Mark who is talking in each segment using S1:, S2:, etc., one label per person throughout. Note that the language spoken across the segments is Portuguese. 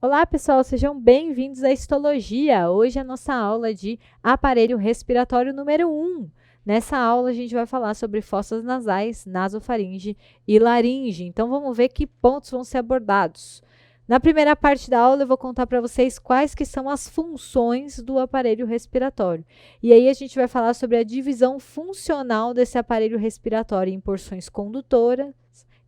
S1: Olá, pessoal, sejam bem-vindos à histologia. Hoje é a nossa aula de aparelho respiratório número 1. Nessa aula, a gente vai falar sobre fossas nasais, nasofaringe e laringe. Então, vamos ver que pontos vão ser abordados. Na primeira parte da aula, eu vou contar para vocês quais que são as funções do aparelho respiratório. E aí, a gente vai falar sobre a divisão funcional desse aparelho respiratório em porções condutoras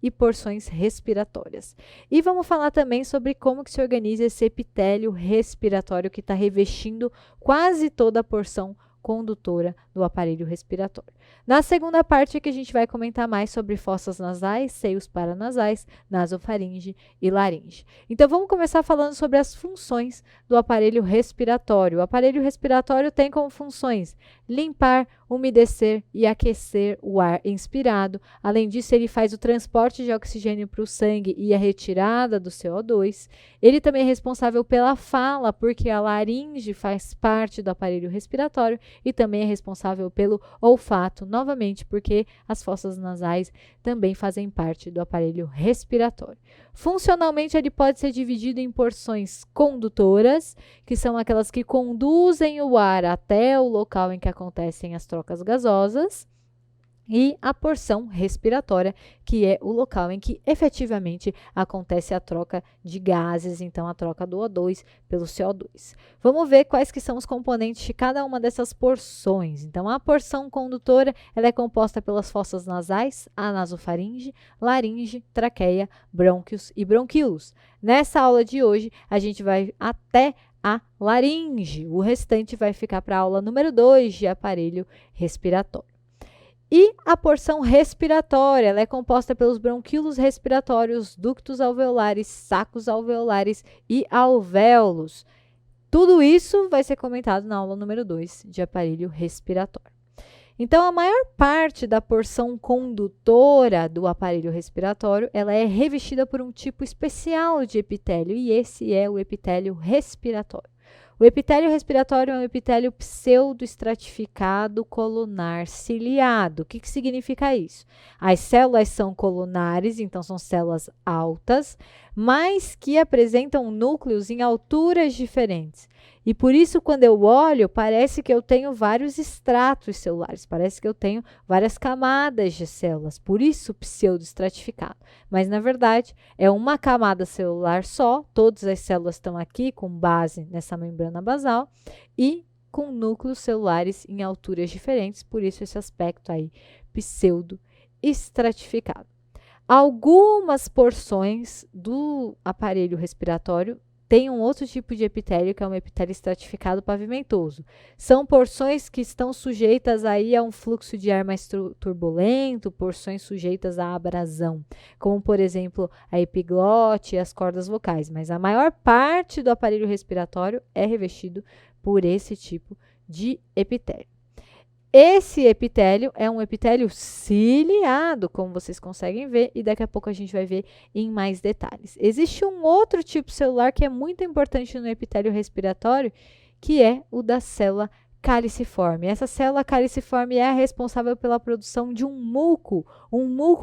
S1: e porções respiratórias. E vamos falar também sobre como que se organiza esse epitélio respiratório que está revestindo quase toda a porção condutora do aparelho respiratório. Na segunda parte é que a gente vai comentar mais sobre fossas nasais, seios paranasais, nasofaringe e laringe. Então vamos começar falando sobre as funções do aparelho respiratório. O aparelho respiratório tem como funções limpar, umedecer e aquecer o ar inspirado. Além disso, ele faz o transporte de oxigênio para o sangue e a retirada do CO2. Ele também é responsável pela fala, porque a laringe faz parte do aparelho respiratório e também é responsável pelo olfato, novamente, porque as fossas nasais também fazem parte do aparelho respiratório. Funcionalmente, ele pode ser dividido em porções condutoras, que são aquelas que conduzem o ar até o local em que acontecem as trocas gasosas, e a porção respiratória, que é o local em que efetivamente acontece a troca de gases, então a troca do O2 pelo CO2. Vamos ver quais que são os componentes de cada uma dessas porções. Então, a porção condutora, ela é composta pelas fossas nasais, a nasofaringe, laringe, traqueia, brônquios e bronquíolos. Nessa aula de hoje, a gente vai até a laringe. O restante vai ficar para a aula número 2 de aparelho respiratório. E a porção respiratória, ela é composta pelos bronquíolos respiratórios, ductos alveolares, sacos alveolares e alvéolos. Tudo isso vai ser comentado na aula número 2 de aparelho respiratório. Então, a maior parte da porção condutora do aparelho respiratório, ela é revestida por um tipo especial de epitélio, e esse é o epitélio respiratório. O epitélio respiratório é um epitélio pseudoestratificado colunar ciliado. O que significa isso? As células são colunares, então são células altas, mas que apresentam núcleos em alturas diferentes. E por isso, quando eu olho, parece que eu tenho vários estratos celulares, parece que eu tenho várias camadas de células, por isso pseudoestratificado. Mas, na verdade, é uma camada celular só, todas as células estão aqui com base nessa membrana basal e com núcleos celulares em alturas diferentes, por isso esse aspecto aí pseudoestratificado. Algumas porções do aparelho respiratório tem um outro tipo de epitélio, que é um epitélio estratificado pavimentoso. São porções que estão sujeitas aí a um fluxo de ar mais turbulento, porções sujeitas à abrasão, como, por exemplo, a epiglote e as cordas vocais. Mas a maior parte do aparelho respiratório é revestido por esse tipo de epitélio. Esse epitélio é um epitélio ciliado, como vocês conseguem ver, e daqui a pouco a gente vai ver em mais detalhes. Existe um outro tipo celular que é muito importante no epitélio respiratório, que é o da célula caliciforme. Essa célula caliciforme é a responsável pela produção de um muco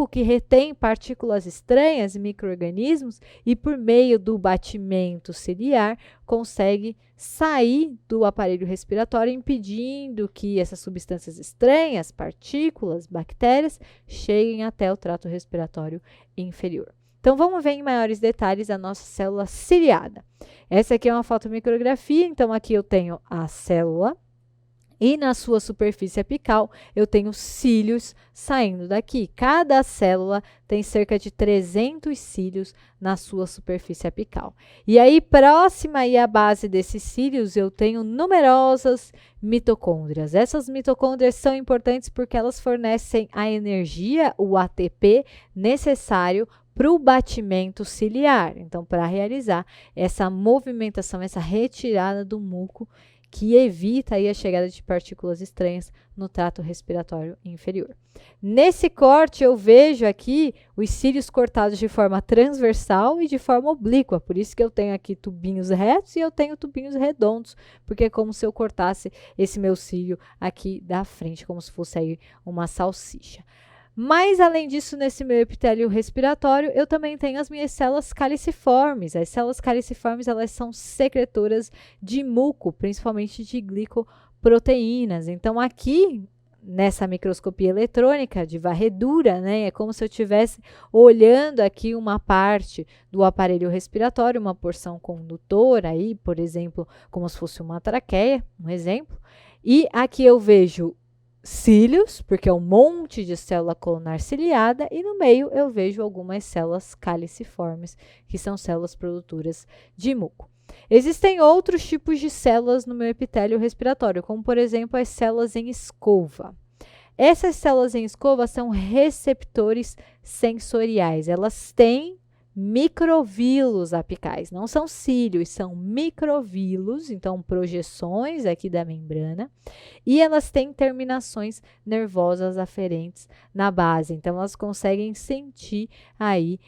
S1: que retém partículas estranhas e micro-organismos e, por meio do batimento ciliar, consegue sair do aparelho respiratório, impedindo que essas substâncias estranhas, partículas, bactérias, cheguem até o trato respiratório inferior. Então, vamos ver em maiores detalhes a nossa célula ciliada. Essa aqui é uma fotomicrografia, então aqui eu tenho a célula, e na sua superfície apical, eu tenho cílios saindo daqui. Cada célula tem cerca de 300 cílios na sua superfície apical. E aí, próxima aí à base desses cílios, eu tenho numerosas mitocôndrias. Essas mitocôndrias são importantes porque elas fornecem a energia, o ATP, necessário para o batimento ciliar. Então, para realizar essa movimentação, essa retirada do muco, que evita aí a chegada de partículas estranhas no trato respiratório inferior. Nesse corte, eu vejo aqui os cílios cortados de forma transversal e de forma oblíqua, por isso que eu tenho aqui tubinhos retos e eu tenho tubinhos redondos, porque é como se eu cortasse esse meu cílio aqui da frente, como se fosse aí uma salsicha. Mas, além disso, nesse meu epitélio respiratório, eu também tenho as minhas células caliciformes. As células caliciformes, elas são secretoras de muco, principalmente de glicoproteínas. Então, aqui, nessa microscopia eletrônica de varredura, né, é como se eu estivesse olhando aqui uma parte do aparelho respiratório, uma porção condutora aí, por exemplo, como se fosse uma traqueia, um exemplo. E aqui eu vejo cílios, porque é um monte de célula colunar ciliada, e no meio eu vejo algumas células caliciformes, que são células produtoras de muco. Existem outros tipos de células no meu epitélio respiratório, como por exemplo as células em escova. Essas células em escova são receptores sensoriais, elas têm microvílulos apicais, não são cílios, são microvílulos, então projeções aqui da membrana, e elas têm terminações nervosas aferentes na base, então elas conseguem sentir aí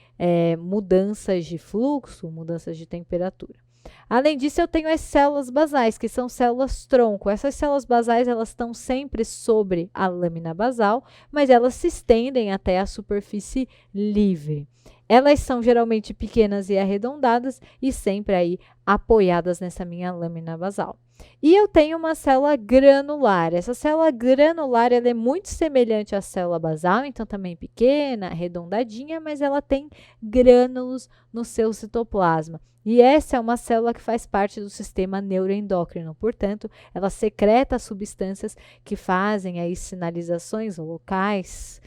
S1: mudanças de fluxo, mudanças de temperatura. Além disso, eu tenho as células basais, que são células tronco. Essas células basais, elas estão sempre sobre a lâmina basal, mas elas se estendem até a superfície livre. Elas são geralmente pequenas e arredondadas e sempre aí apoiadas nessa minha lâmina basal. E eu tenho uma célula granular. Essa célula granular ela é muito semelhante à célula basal, então também pequena, arredondadinha, mas ela tem grânulos no seu citoplasma. E essa é uma célula que faz parte do sistema neuroendócrino, portanto, ela secreta substâncias que fazem aí sinalizações locais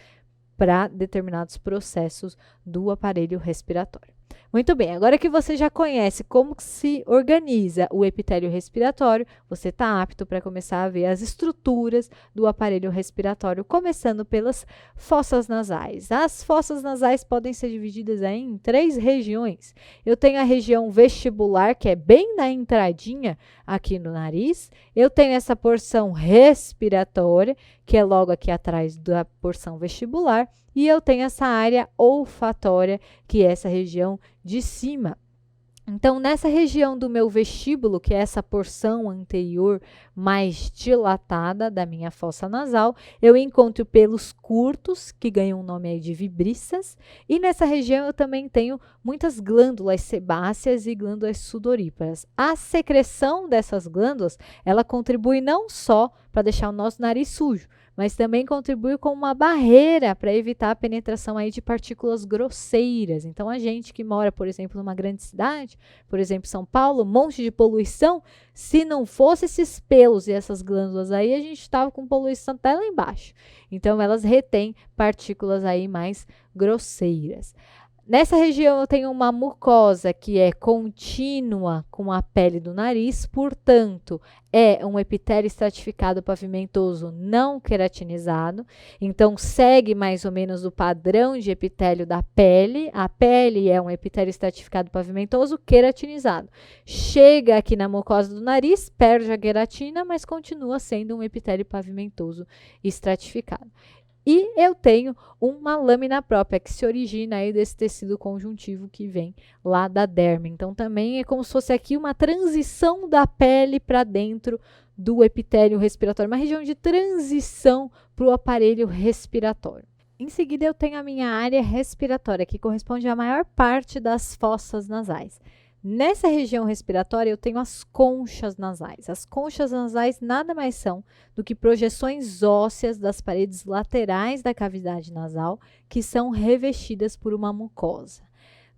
S1: para determinados processos do aparelho respiratório. Muito bem, agora que você já conhece como se organiza o epitélio respiratório, você está apto para começar a ver as estruturas do aparelho respiratório, começando pelas fossas nasais. As fossas nasais podem ser divididas aí em 3 regiões. Eu tenho a região vestibular, que é bem na entradinha aqui no nariz. Eu tenho essa porção respiratória, que é logo aqui atrás da porção vestibular. E eu tenho essa área olfatória, que é essa região de cima. Então, nessa região do meu vestíbulo, que é essa porção anterior mais dilatada da minha fossa nasal, eu encontro pelos curtos, que ganham o nome aí de vibríceas, e nessa região eu também tenho muitas glândulas sebáceas e glândulas sudoríparas. A secreção dessas glândulas, ela contribui não só para deixar o nosso nariz sujo, mas também contribui como uma barreira para evitar a penetração aí de partículas grosseiras. Então, a gente que mora, por exemplo, numa grande cidade, por exemplo, São Paulo, um monte de poluição, se não fosse esses pelos e essas glândulas aí, a gente estava com poluição até lá embaixo. Então, elas retêm partículas aí mais grosseiras. Nessa região eu tenho uma mucosa que é contínua com a pele do nariz, portanto, é um epitélio estratificado pavimentoso não queratinizado, então segue mais ou menos o padrão de epitélio da pele. A pele é um epitélio estratificado pavimentoso queratinizado. Chega aqui na mucosa do nariz, perde a queratina, mas continua sendo um epitélio pavimentoso estratificado. E eu tenho uma lâmina própria que se origina aí desse tecido conjuntivo que vem lá da derme. Então, também é como se fosse aqui uma transição da pele para dentro do epitélio respiratório, uma região de transição para o aparelho respiratório. Em seguida, eu tenho a minha área respiratória, que corresponde à maior parte das fossas nasais. Nessa região respiratória, eu tenho as conchas nasais. As conchas nasais nada mais são do que projeções ósseas das paredes laterais da cavidade nasal que são revestidas por uma mucosa.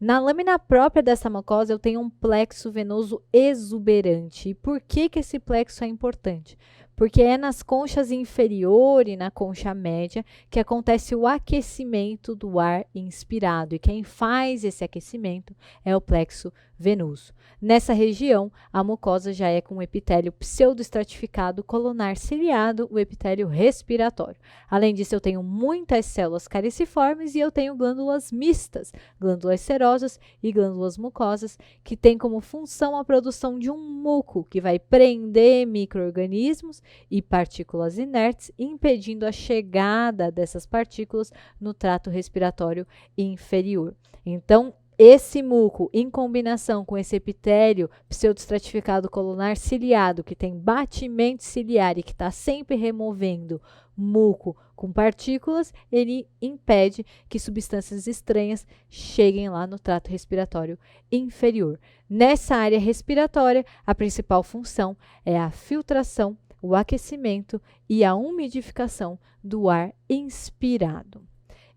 S1: Na lâmina própria dessa mucosa, eu tenho um plexo venoso exuberante. E por que esse plexo é importante? Porque é nas conchas inferior e na concha média que acontece o aquecimento do ar inspirado. E quem faz esse aquecimento é o plexo venoso. Nessa região, a mucosa já é com o epitélio pseudoestratificado colunar ciliado, o epitélio respiratório. Além disso, eu tenho muitas células caliciformes e eu tenho glândulas mistas, glândulas serosas e glândulas mucosas, que têm como função a produção de um muco que vai prender micro-organismos e partículas inertes, impedindo a chegada dessas partículas no trato respiratório inferior. Então, Esse muco, em combinação com esse epitélio pseudoestratificado colunar ciliado, que tem batimento ciliar e que está sempre removendo muco com partículas, ele impede que substâncias estranhas cheguem lá no trato respiratório inferior. Nessa área respiratória, a principal função é a filtração, o aquecimento e a umidificação do ar inspirado.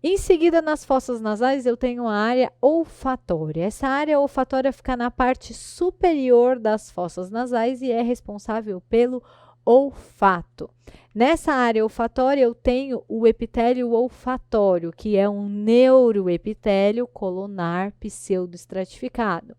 S1: Em seguida, nas fossas nasais, eu tenho a área olfatória. Essa área olfatória fica na parte superior das fossas nasais e é responsável pelo olfato. Nessa área olfatória, eu tenho o epitélio olfatório, que é um neuroepitélio colunar pseudoestratificado.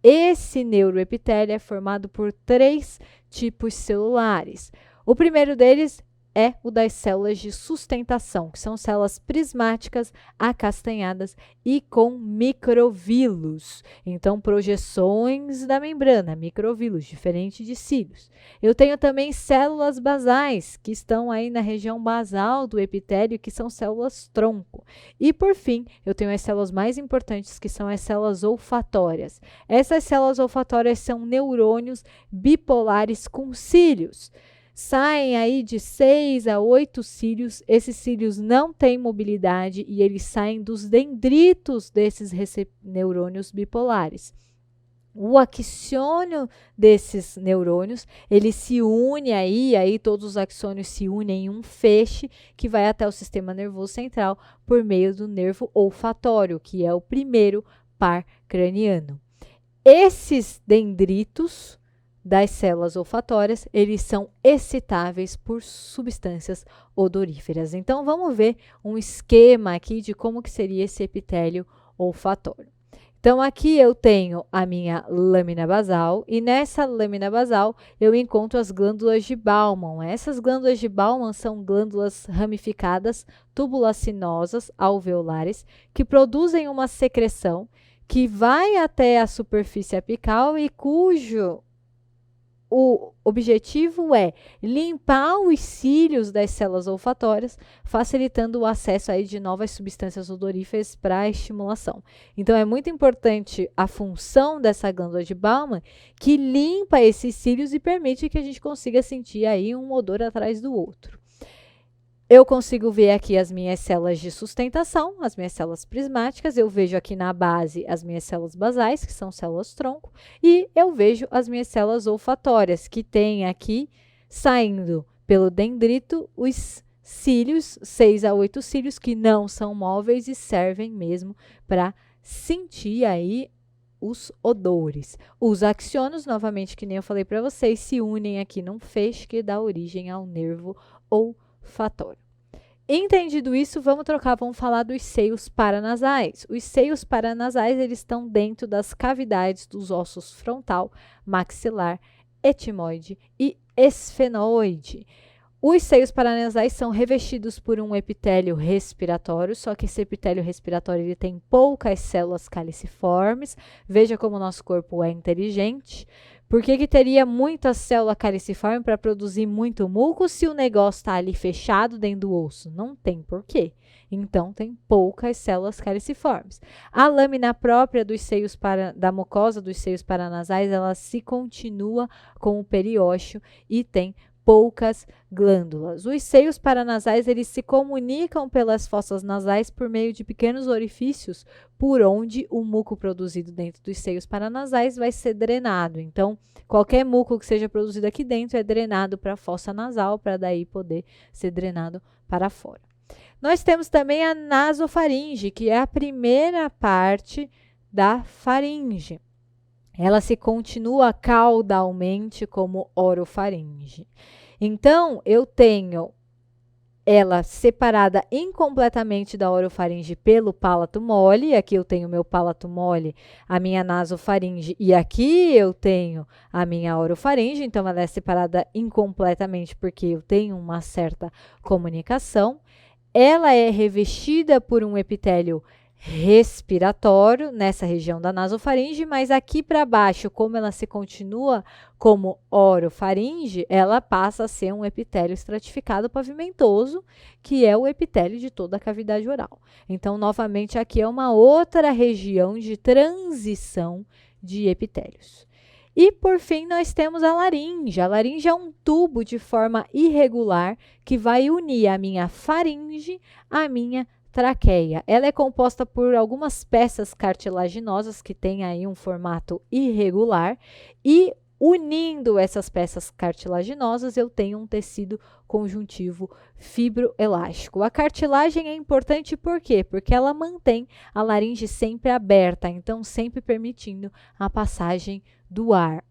S1: Esse neuroepitélio é formado por 3 tipos celulares. O primeiro deles é o das células de sustentação, que são células prismáticas, acastanhadas e com microvílulos. Então, projeções da membrana, microvílulos, diferente de cílios. Eu tenho também células basais, que estão aí na região basal do epitélio, que são células tronco. E, por fim, eu tenho as células mais importantes, que são as células olfatórias. Essas células olfatórias são neurônios bipolares com cílios. Saem aí de 6 a 8 cílios. Esses cílios não têm mobilidade e eles saem dos dendritos desses neurônios bipolares. O axônio desses neurônios, ele se une aí todos os axônios se unem em um feixe que vai até o sistema nervoso central por meio do nervo olfatório, que é o primeiro par craniano. Esses dendritos das células olfatórias, eles são excitáveis por substâncias odoríferas. Então, vamos ver um esquema aqui de como que seria esse epitélio olfatório. Então, aqui eu tenho a minha lâmina basal e nessa lâmina basal eu encontro as glândulas de Bowman. Essas glândulas de Bowman são glândulas ramificadas, tubulacinosas, alveolares, que produzem uma secreção que vai até a superfície apical e cujo o objetivo é limpar os cílios das células olfatórias, facilitando o acesso aí de novas substâncias odoríferas para a estimulação. Então, é muito importante a função dessa glândula de Bowman, que limpa esses cílios e permite que a gente consiga sentir aí um odor atrás do outro. Eu consigo ver aqui as minhas células de sustentação, as minhas células prismáticas, eu vejo aqui na base as minhas células basais, que são células tronco, e eu vejo as minhas células olfatórias, que tem aqui, saindo pelo dendrito, os cílios, 6 a 8 cílios, que não são móveis e servem mesmo para sentir aí os odores. Os axônios, novamente, que nem eu falei para vocês, se unem aqui num feixe que dá origem ao nervo olfatório. Entendido isso, vamos falar dos seios paranasais. Os seios paranasais, eles estão dentro das cavidades dos ossos frontal, maxilar, etimoide e esfenoide. Os seios paranasais são revestidos por um epitélio respiratório, só que esse epitélio respiratório ele tem poucas células caliciformes. Veja como o nosso corpo é inteligente. Por que teria muita célula caliciforme para produzir muito muco se o negócio está ali fechado dentro do osso? Não tem porquê. Então, tem poucas células caliciformes. A lâmina própria dos seios da mucosa dos seios paranasais, ela se continua com o periósteo e tem poucas glândulas. Os seios paranasais, eles se comunicam pelas fossas nasais por meio de pequenos orifícios por onde o muco produzido dentro dos seios paranasais vai ser drenado. Então, qualquer muco que seja produzido aqui dentro é drenado para a fossa nasal, para daí poder ser drenado para fora. Nós temos também a nasofaringe, que é a primeira parte da faringe. Ela se continua caudalmente como orofaringe. Então, eu tenho ela separada incompletamente da orofaringe pelo palato mole. Aqui eu tenho meu palato mole, a minha nasofaringe, e aqui eu tenho a minha orofaringe. Então, ela é separada incompletamente porque eu tenho uma certa comunicação. Ela é revestida por um epitélio respiratório nessa região da nasofaringe, mas aqui para baixo, como ela se continua como orofaringe, ela passa a ser um epitélio estratificado pavimentoso, que é o epitélio de toda a cavidade oral. Então, novamente, aqui é uma outra região de transição de epitélios. E, por fim, nós temos a laringe. A laringe é um tubo de forma irregular que vai unir a minha faringe à minha traqueia. Ela é composta por algumas peças cartilaginosas que têm aí um formato irregular e unindo essas peças cartilaginosas, eu tenho um tecido conjuntivo fibroelástico. A cartilagem é importante por quê? Porque ela mantém a laringe sempre aberta, então sempre permitindo a passagem do ar.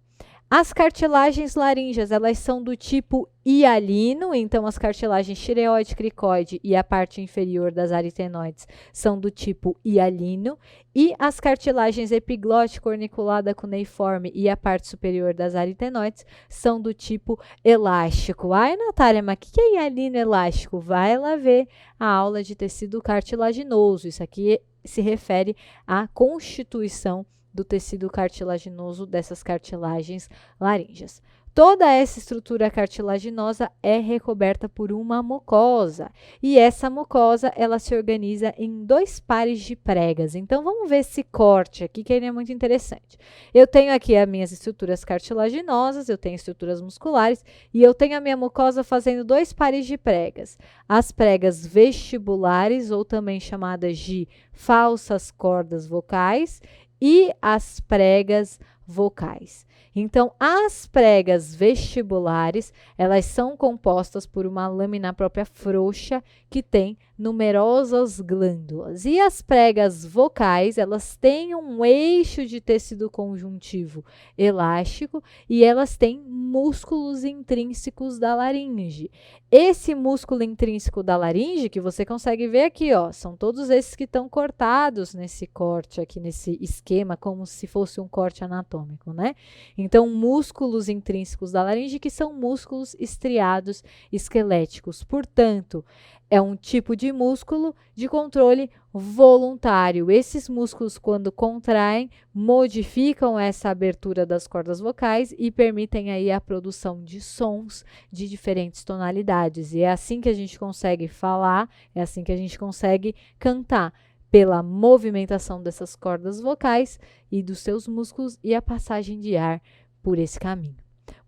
S1: As cartilagens laríngeas, elas são do tipo hialino, então as cartilagens tireoide, cricoide e a parte inferior das aritenoides são do tipo hialino, e as cartilagens epiglótica, corniculada, cuneiforme e a parte superior das aritenoides são do tipo elástico. Ai, Natália, mas o que é hialino elástico? Vai lá ver a aula de tecido cartilaginoso. Isso aqui se refere à constituição do tecido cartilaginoso dessas cartilagens laríngeas. Toda essa estrutura cartilaginosa é recoberta por uma mucosa, e essa mucosa ela se organiza em 2 pares de pregas. Então, vamos ver esse corte aqui, que ele é muito interessante. Eu tenho aqui as minhas estruturas cartilaginosas, eu tenho estruturas musculares, e eu tenho a minha mucosa fazendo 2 pares de pregas. As pregas vestibulares, ou também chamadas de falsas cordas vocais, e as pregas vocais. Então, as pregas vestibulares, elas são compostas por uma lâmina própria frouxa que tem numerosas glândulas. E as pregas vocais, elas têm um eixo de tecido conjuntivo elástico e elas têm músculos intrínsecos da laringe. Esse músculo intrínseco da laringe, que você consegue ver aqui, ó, são todos esses que estão cortados nesse corte aqui, nesse esquema, como se fosse um corte anatômico, né? Então, músculos intrínsecos da laringe, que são músculos estriados esqueléticos. Portanto, é um tipo de músculo de controle voluntário. Esses músculos, quando contraem, modificam essa abertura das cordas vocais e permitem aí a produção de sons de diferentes tonalidades. E é assim que a gente consegue falar, é assim que a gente consegue cantar, pela movimentação dessas cordas vocais e dos seus músculos e a passagem de ar por esse caminho.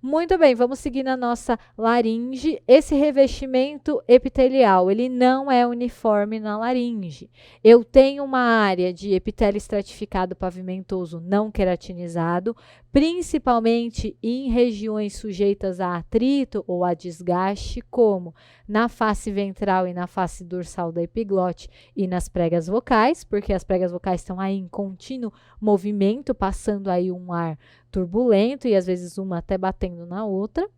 S1: Muito bem, vamos seguir na nossa laringe. Esse revestimento epitelial, ele não é uniforme na laringe. Eu tenho uma área de epitélio estratificado pavimentoso não queratinizado, principalmente em regiões sujeitas a atrito ou a desgaste, como na face ventral e na face dorsal da epiglote e nas pregas vocais, porque as pregas vocais estão aí em contínuo movimento, passando aí um ar turbulento e às vezes uma até batendo na outra.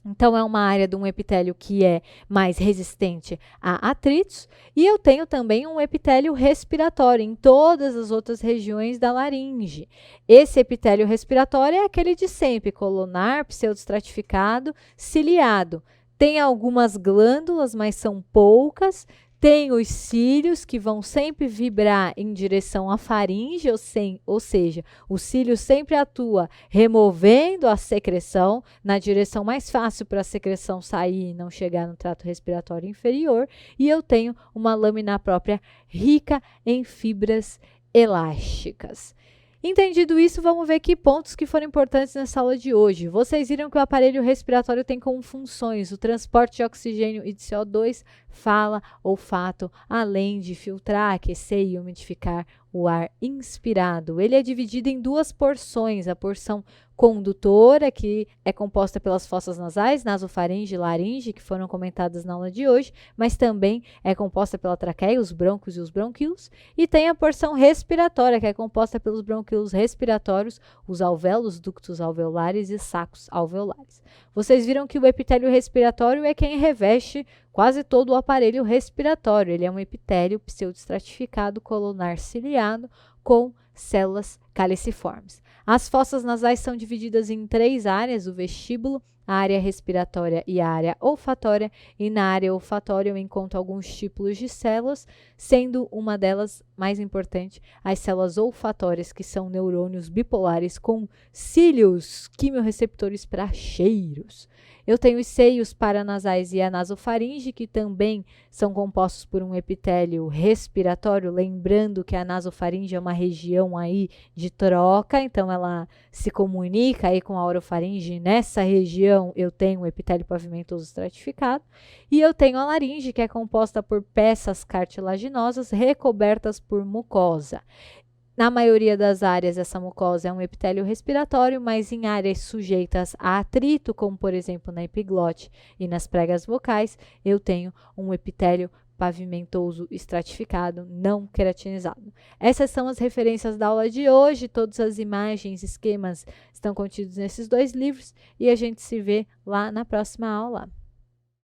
S1: Então, é uma área de um epitélio que é mais resistente a atritos. E eu tenho também um epitélio respiratório em todas as outras regiões da laringe. Esse epitélio respiratório é aquele de sempre, colunar, pseudoestratificado, ciliado. Tem algumas glândulas, mas são poucas. Tem os cílios, que vão sempre vibrar em direção à faringe, ou seja, o cílio sempre atua removendo a secreção na direção mais fácil para a secreção sair e não chegar no trato respiratório inferior. E eu tenho uma lâmina própria rica em fibras elásticas. Entendido isso, vamos ver que pontos que foram importantes nessa aula de hoje. Vocês viram que o aparelho respiratório tem como funções o transporte de oxigênio e de CO2, fala, olfato, além de filtrar, aquecer e umidificar o ar inspirado. Ele é dividido em 2 porções, a porção condutora, que é composta pelas fossas nasais, nasofaringe e laringe, que foram comentadas na aula de hoje, mas também é composta pela traqueia, os brônquios e os bronquíolos, e tem a porção respiratória, que é composta pelos bronquíolos respiratórios, os alvéolos, ductos alveolares e sacos alveolares. Vocês viram que o epitélio respiratório é quem reveste quase todo o aparelho respiratório. Ele é um epitélio pseudoestratificado colunar ciliado com células caliciformes. As fossas nasais são divididas em 3 áreas: o vestíbulo, a área respiratória e a área olfatória, e na área olfatória eu encontro alguns tipos de células, sendo uma delas mais importante, as células olfatórias, que são neurônios bipolares com cílios, quimiorreceptores para cheiros. Eu tenho os seios paranasais e a nasofaringe, que também são compostos por um epitélio respiratório, lembrando que a nasofaringe é uma região aí de troca, então ela se comunica aí com a orofaringe. Nessa região eu tenho um epitélio pavimentoso estratificado, e eu tenho a laringe, que é composta por peças cartilaginosas recobertas por mucosa. Na maioria das áreas, essa mucosa é um epitélio respiratório, mas em áreas sujeitas a atrito, como por exemplo na epiglote e nas pregas vocais, eu tenho um epitélio pavimentoso estratificado, não queratinizado. Essas são as referências da aula de hoje. Todas as imagens, esquemas estão contidos nesses 2 livros, e a gente se vê lá na próxima aula.